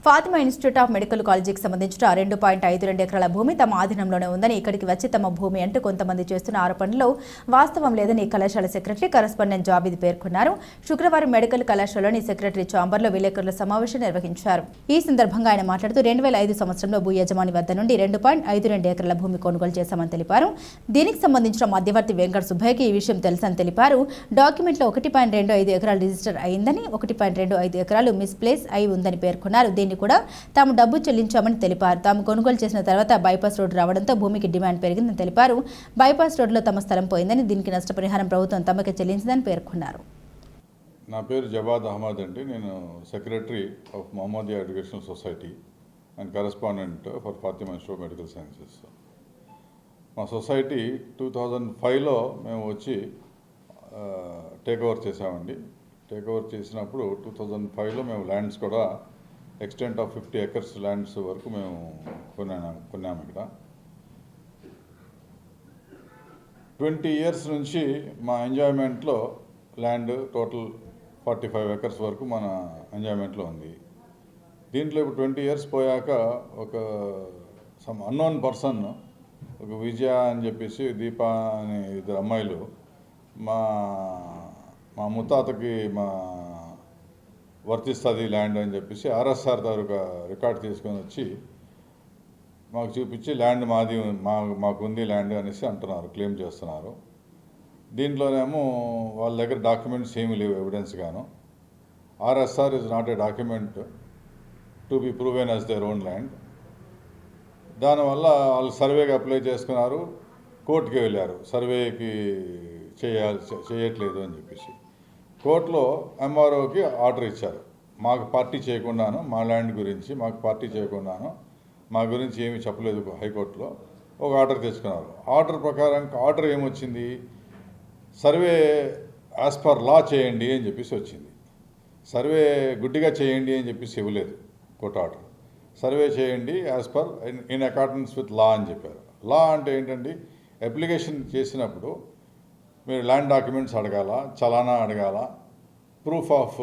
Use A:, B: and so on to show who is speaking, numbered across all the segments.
A: Fatima Institute of medical కాలేజీకి సంబంధించిన 2.52 ఎకరాల భూమి తమ ఆధీనంలోనే ఉందని, ఇక్కడికి వచ్చి తమ భూమి అంటూ కొంతమంది చేస్తున్న ఆరోపణల్లో వాస్తవం లేదని కళాశాల సెక్రటరీ కరెస్పాండెంట్ జాబిద్ పేర్కొన్నారు. శుక్రవారం మెడికల్ కళాశాలలోని సెక్రటరీ ఛాంబర్లో విలేకరుల సమావేశం నిర్వహించారు. ఈ సందర్భంగా ఆయన మాట్లాడుతూ 2005 సంవత్సరంలో భూ యజమాని వద్ద నుండి 2.52 ఎకరాల భూమి కొనుగోలు చేశామని తెలిపారు. దీనికి సంబంధించిన మధ్యవర్తి వెంకట సుబ్బయ్యకి ఈ విషయం తెలుసని తెలిపారు. డాక్యుమెంట్లో 1.25 ఎకరాలు రిజిస్టర్ అయిందని, 1.25 ఎకరాలు మిస్ప్లేస్ అయి ఉందని పేర్కొన్నారు. దీన్ని కూడా తాము డబ్బు చెల్లించామని తెలిపారు. తాము కొనుగోలు చేసిన తర్వాత బైపాస్ రోడ్డు రావడంతో భూమికి డిమాండ్ పెరిగిందని తెలిపారు. బైపాస్ రోడ్డులో తమ స్థలం పోయిందని, దీనికి నష్టపరిహారం ప్రభుత్వం తమకే చెల్లించిందని పేర్కొన్నారు.
B: నా పేరు జవాద్ అహ్మద్ అండి. నేను secretary of Mohammadiya Educational Society and correspondent for Fatima Institute of Medical Sciences. మా సొసైటీ 2005లో మేము వచ్చి టేక్ ఓవర్ చేసామండి. టేక్ ఓవర్ చేసినప్పుడు 2005లో మేము ల్యాండ్స్ కూడా ఎక్స్టెంట్ ఆఫ్ 50 acres ల్యాండ్స్ వరకు మేము కొన్నాము. ఇక్కడ 20 years నుంచి మా ఎంజాయ్మెంట్లో ల్యాండ్ టోటల్ 45 acres వరకు మన ఎంజాయ్మెంట్లో ఉంది. దీంట్లో ఇప్పుడు 20 years పోయాక ఒక సమ్ అన్నోన్ పర్సన్, ఒక విజయ అని చెప్పేసి దీప అనే ఇద్దరు అమ్మాయిలు మా ముత్తాతకి వర్తిస్తుంది ల్యాండ్ అని చెప్పేసి ఆర్ఎస్ఆర్ తాలూకా రికార్డ్ తీసుకొని వచ్చి మాకు చూపించి ల్యాండ్ మాకుంది ల్యాండ్ అనేసి అంటున్నారు, క్లెయిమ్ చేస్తున్నారు. దీంట్లోనేమో వాళ్ళ దగ్గర డాక్యుమెంట్స్ ఏమీ లేవు ఎవిడెన్స్ గాను. RSR is not a document to be proven as their own land. దానివల్ల వాళ్ళు సర్వేకి అప్లై చేసుకున్నారు, కోర్టుకి వెళ్ళారు, సర్వేకి చేయట్లేదు అని చెప్పేసి. కోర్టులో ఎంఆర్ఓకి ఆర్డర్ ఇచ్చారు, మాకు పార్టీ చేయకుండాను, మా ల్యాండ్ గురించి మాకు పార్టీ చేయకుండాను, మా గురించి ఏమీ చెప్పలేదు. హైకోర్టులో ఒక ఆర్డర్ తెచ్చుకున్నారు. ఆర్డర్ ప్రకారం ఆర్డర్ ఏమొచ్చింది, సర్వే యాజ్ పర్ లా చేయండి అని చెప్పేసి వచ్చింది. సర్వే గుడ్డిగా చేయండి అని చెప్పేసి ఇవ్వలేదు కోర్టు ఆర్డర్. సర్వే చేయండి as per in accordance with law అని చెప్పారు. లా అంటే ఏంటండి, అప్లికేషన్ చేసినప్పుడు మీరు ల్యాండ్ డాక్యుమెంట్స్ అడగాల, చలానా అడగాల, proof of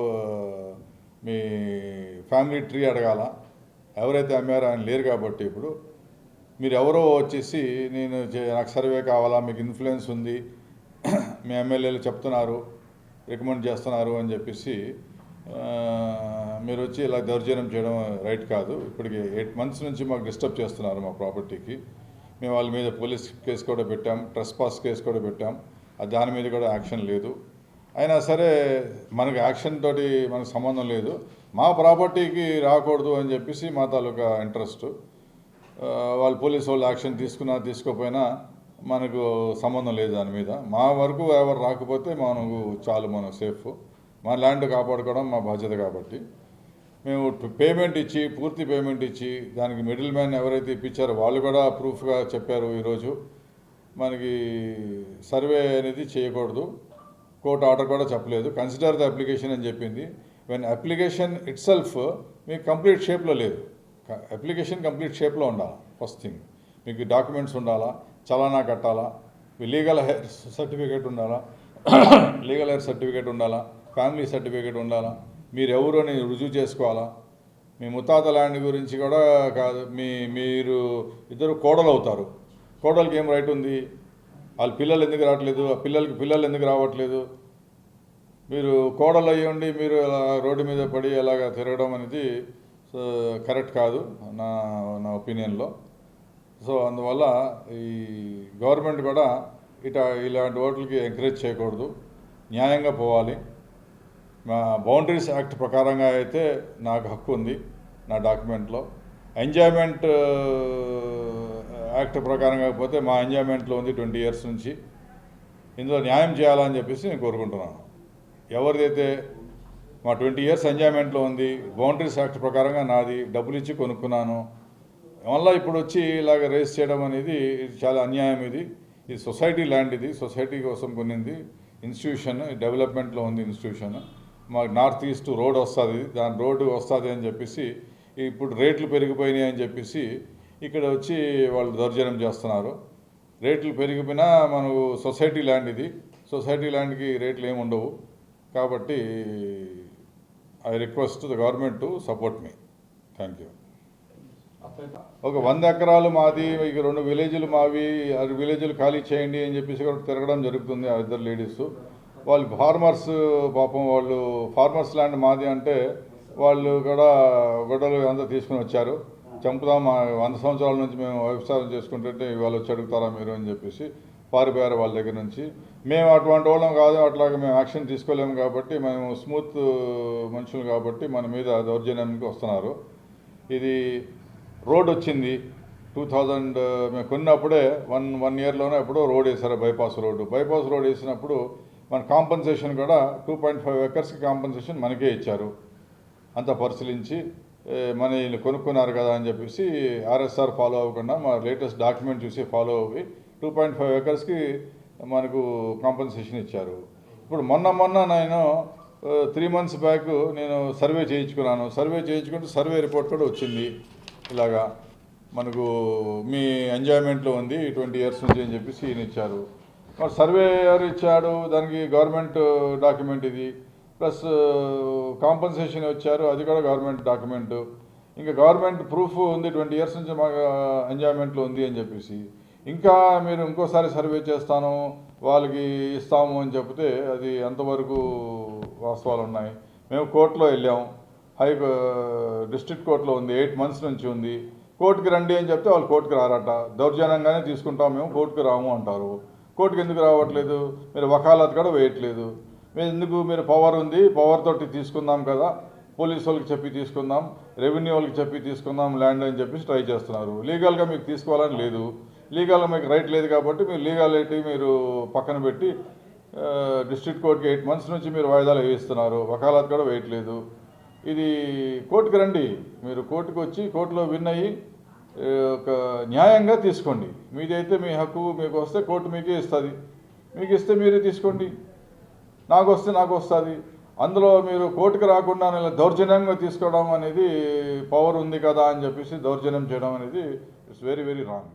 B: me family tree అడగాల. ఎవరైతే అమ్మారో ఆయన లేరు కాబట్టి ఇప్పుడు మీరు ఎవరో వచ్చేసి నాకు సర్వే కావాలా, మీకు ఇన్ఫ్లుయెన్స్ ఉంది, మీ ఎమ్మెల్యేలు చెప్తున్నారు, రికమెండ్ చేస్తున్నారు అని చెప్పేసి మీరు వచ్చి ఇలా దౌర్జన్యం చేయడం రైట్ కాదు. ఇప్పటికి 8 months నుంచి మాకు డిస్టర్బ్ చేస్తున్నారు మా ప్రాపర్టీకి. మేము వాళ్ళ మీద పోలీస్ కేసు కూడా పెట్టాం, ట్రెస్పాస్ కేసు కూడా పెట్టాం. దాని మీద కూడా యాక్షన్ లేదు. అయినా సరే మనకు యాక్షన్ తోటి మనకు సంబంధం లేదు, మా ప్రాపర్టీకి రాకూడదు అని చెప్పేసి మా తాలూకా ఇంట్రెస్ట్. వాళ్ళు పోలీసు వాళ్ళు యాక్షన్ తీసుకోకపోయినా మనకు సంబంధం లేదు దాని మీద. మా వరకు ఎవరు రాకపోతే మనం సేఫ్. మా ల్యాండ్ కాపాడుకోవడం మా బాధ్యత కాబట్టి మేము పూర్తి పేమెంట్ ఇచ్చి దానికి మిడిల్ మ్యాన్ ఎవరైతే ఇప్పించారో వాళ్ళు కూడా ప్రూఫ్గా చెప్పారు. ఈరోజు మనకి సర్వే అనేది చేయకూడదు, కోర్టు ఆర్డర్ కూడా చెప్పలేదు, కన్సిడర్ ద అప్లికేషన్ అని చెప్పింది. వెన్ అప్లికేషన్ ఇట్ సెల్ఫ్ మీకు కంప్లీట్ షేప్లో లేదు. అప్లికేషన్ కంప్లీట్ షేప్లో ఉండాలి. ఫస్ట్ థింగ్ మీకు డాక్యుమెంట్స్ ఉండాలా, చలానా కట్టాలా, లీగల్ హెయిర్ సర్టిఫికేట్ ఉండాలా, ఫ్యామిలీ సర్టిఫికేట్ ఉండాలా, మీరు ఎవరు అని రుజువు చేసుకోవాలా. మీ ముత్తాత ల్యాండ్ గురించి కూడా కాదు, మీరు ఇద్దరు కోడలు అవుతారు. కోడలికి ఏం రైట్ ఉంది, వాళ్ళ పిల్లలు ఎందుకు రావట్లేదు, ఆ పిల్లలు ఎందుకు రావట్లేదు. మీరు కోడలు అయ్యి ఉండి మీరు రోడ్డు మీద పడి అలాగా తిరగడం అనేది కరెక్ట్ కాదు నా ఒపీనియన్లో. సో అందువల్ల ఈ గవర్నమెంట్ కూడా ఇలాంటి ఓట్లకి ఎంకరేజ్ చేయకూడదు, న్యాయంగా పోవాలి. మా బౌండరీస్ యాక్ట్ ప్రకారంగా అయితే నాకు హక్కు ఉంది నా డాక్యుమెంట్లో. ఎంజాయ్మెంట్ యాక్ట్ ప్రకారం కాకపోతే మా ఎంజాయ్మెంట్లో ఉంది 20 years నుంచి. ఇందులో న్యాయం చేయాలని చెప్పేసి నేను కోరుకుంటున్నాను. ఎవరిదైతే మా 20 years ఎంజాయ్మెంట్లో ఉంది, బౌండరీస్ యాక్ట్ ప్రకారంగా నాది, డబ్బులు ఇచ్చి కొనుక్కున్నాను, మళ్ళీ ఇప్పుడు వచ్చి ఇలాగ రేస్ చేయడం అనేది చాలా అన్యాయం. ఇది సొసైటీ ల్యాండ్, ఇది సొసైటీ కోసం కొనింది ఇన్స్టిట్యూషన్, డెవలప్మెంట్లో ఉంది ఇన్స్టిట్యూషన్. మాకు నార్త్ ఈస్ట్ రోడ్ వస్తుంది, దాని రోడ్డు వస్తుంది అని చెప్పేసి ఇప్పుడు రేట్లు పెరిగిపోయినాయి అని చెప్పేసి ఇక్కడ వచ్చి వాళ్ళు దౌర్జన్యం చేస్తున్నారు. రేట్లు పెరిగిపోయినా మనకు సొసైటీ ల్యాండ్, ఇది సొసైటీ ల్యాండ్కి రేట్లు ఏమి ఉండవు. కాబట్టి I request the government to support me. Thank you. ఒక 100 ఎకరాలు మాది, ఇక 2 విలేజ్లు మావి, 6 విలేజ్లు ఖాళీ చేయండి అని చెప్పేసి కూడా తిరగడం జరుగుతుంది. ఆ ఇద్దరు లేడీస్ వాళ్ళు ఫార్మర్స్, పాపం వాళ్ళు ఫార్మర్స్ ల్యాండ్ మాది అంటే వాళ్ళు కూడా గొడవలు అంతా తీసుకుని వచ్చారు. చంపుదాం, 100 సంవత్సరాల నుంచి మేము వ్యవసాయం చేసుకుంటుంటే ఇవాళ వచ్చి అడుగుతారా మీరు అని చెప్పేసి పారిపోయారు వాళ్ళ దగ్గర నుంచి. మేము అటువంటి వాళ్ళం కాదు, అట్లాగే మేము యాక్షన్ తీసుకోలేము కాబట్టి, మేము స్మూత్ మనుషులు కాబట్టి మన మీద దౌర్జన్యానికి వస్తున్నారు. ఇది రోడ్ వచ్చింది 2000 మేము కొన్నప్పుడే వన్ ఇయర్లోనే ఎప్పుడో రోడ్ వేశారు, బైపాస్ రోడ్ వేసినప్పుడు మన కాంపన్సేషన్ కూడా 2.5 ఎకర్స్కి కాంపన్సేషన్ మనకే ఇచ్చారు. అంతా పరిశీలించి మన వీళ్ళు కొనుక్కున్నారు కదా అని చెప్పేసి ఆర్ఎస్ఆర్ ఫాలో అవ్వకుండా మా లేటెస్ట్ డాక్యుమెంట్ చూసి ఫాలో అవ్వి 2.5 ఎకర్స్కి మనకు కాంపన్సేషన్ ఇచ్చారు. ఇప్పుడు మొన్న నేను 3 మంత్స్ బ్యాక్ నేను సర్వే చేయించుకున్నాను. సర్వే రిపోర్ట్ కూడా వచ్చింది. ఇలాగా మనకు మీ ఎంజాయ్మెంట్లో ఉంది 20 ఇయర్స్ నుంచి అని చెప్పేసి ఈయన ఇచ్చారు. మరి సర్వేయర్ ఇచ్చాడు, దానికి గవర్నమెంట్ డాక్యుమెంట్ ఇది, ప్లస్ కాంపన్సేషన్ వచ్చారు, అది కూడా గవర్నమెంట్ డాక్యుమెంట్. ఇంకా గవర్నమెంట్ ప్రూఫ్ ఉంది 20 ఇయర్స్ నుంచి మాకు ఎంజాయ్మెంట్లో ఉంది అని చెప్పేసి. ఇంకా మీరు ఇంకోసారి సర్వే చేస్తాను వాళ్ళకి ఇస్తాము అని చెప్తే అది ఎంతవరకు వాస్తవాలు ఉన్నాయి? మేము కోర్టులో వెళ్ళాం, డిస్ట్రిక్ట్ కోర్టులో ఉంది, 8 months నుంచి ఉంది. కోర్టుకి రండి అని చెప్తే వాళ్ళు కోర్టుకి రారట. దౌర్జన్యంగానే తీసుకుంటాం, మేము కోర్టుకి రాము అంటారు. కోర్టుకి ఎందుకు రావట్లేదు? మీరు వకాలత్ కూడా వేయట్లేదు. మీరు పవర్ ఉంది, పవర్ తోటి తీసుకుందాం కదా, పోలీసు వాళ్ళకి చెప్పి తీసుకుందాం, రెవెన్యూ వాళ్ళకి చెప్పి తీసుకుందాం ల్యాండ్ అని చెప్పేసి ట్రై చేస్తున్నారు. లీగల్గా మీకు తీసుకోవాలని లేదు, లీగల్గా మీకు రైట్ లేదు కాబట్టి మీరు లీగాలిటీ మీరు పక్కన పెట్టి డిస్ట్రిక్ట్ కోర్టుకి 8 months నుంచి మీరు వాయిదాలు వేయిస్తున్నారు, వకాలత్ కూడా వేయట్లేదు. ఇది కోర్టుకి రండి, మీరు కోర్టుకు వచ్చి కోర్టులో విన్ అయ్యి ఒక న్యాయంగా తీసుకోండి. మీదైతే మీ హక్కు మీకు వస్తే కోర్టు మీకే ఇస్తుంది, మీకు ఇస్తే మీరే తీసుకోండి. నాకు వస్తే నాకు వస్తుంది. అందులో మీరు కోర్టుకు రాకుండా దౌర్జన్యంగా తీసుకోవడం అనేది, పవర్ ఉంది కదా అని చెప్పేసి దౌర్జన్యం చేయడం అనేది ఇట్స్ వెరీ వెరీ రాంగ్.